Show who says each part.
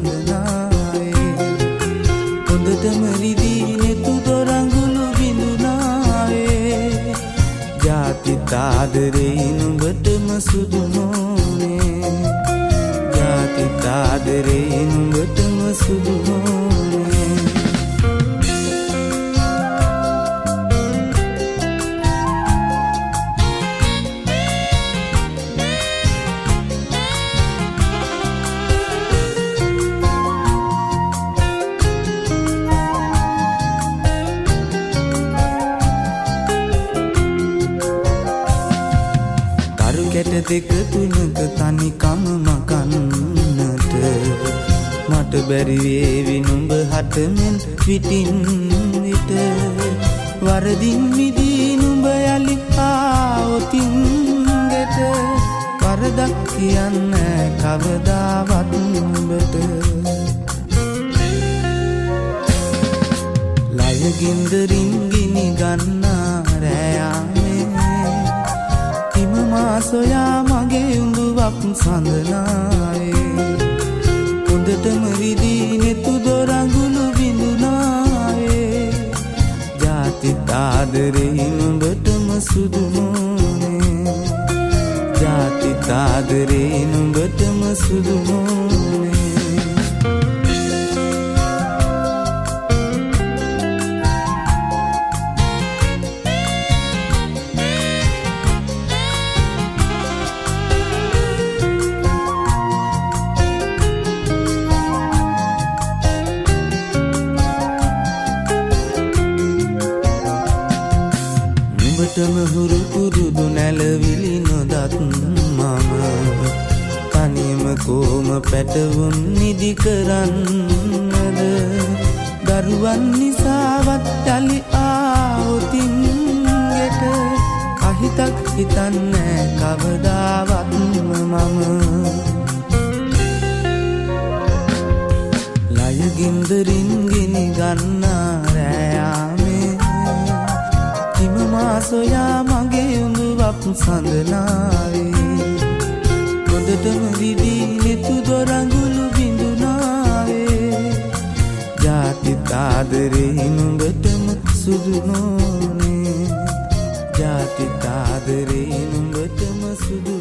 Speaker 1: සඳනාවේ හොඳටම රිදී නෙතු දොරඟුළු බිඳුනාවේ ජාතිත් ආදරේ නුඹටම සුදු නොනේ ජාතිත් ආදරේ නුඹටම සුදු නොනේ කැට දෙක තුනක තනිකම මකන්නට මට බැරි වේවි නුඹ හටමෙන් පිටින් විට වරදින් මිදී නුඹ යලි ආවොතින් ගෙට වරදක් කියන්නේ කවදාවත් නුඹට ලයගින්දරින් ගිනි ගන්නා රෑයාමේ සොයා මගේ උඳුවප් සඳනාවේ හොඳටම රිදී නෙතු දොරඟුළු බිඳුනාවේ ජාතිත් ආදරේ නුඹටම සුදු නොනේ ජාතිත් ආදරේ නුඹටම සුදු නොනේ නුඹටම හුරු පුරුදු නැලවිලි නොදත් මම තනියම කොම පැටවුන් නිදි කරන්නද දරුවන් නිසාවත් යලි ආවොතින් ගෙට අහිතක් හිතන්නේ කවදාවත් මම ලයගින්දරින් ගිනි ගන්නා රෑයාමේ සොයා මගේ උඳුවප් සඳනාවේ හොඳටම රිදී නෙතු දොරඟුළු බිඳුනාවේ ජාතිත් ආදරේ නුඹටම සුදු නොනේ ජාතිත් ආදරේ නුඹටම සුදු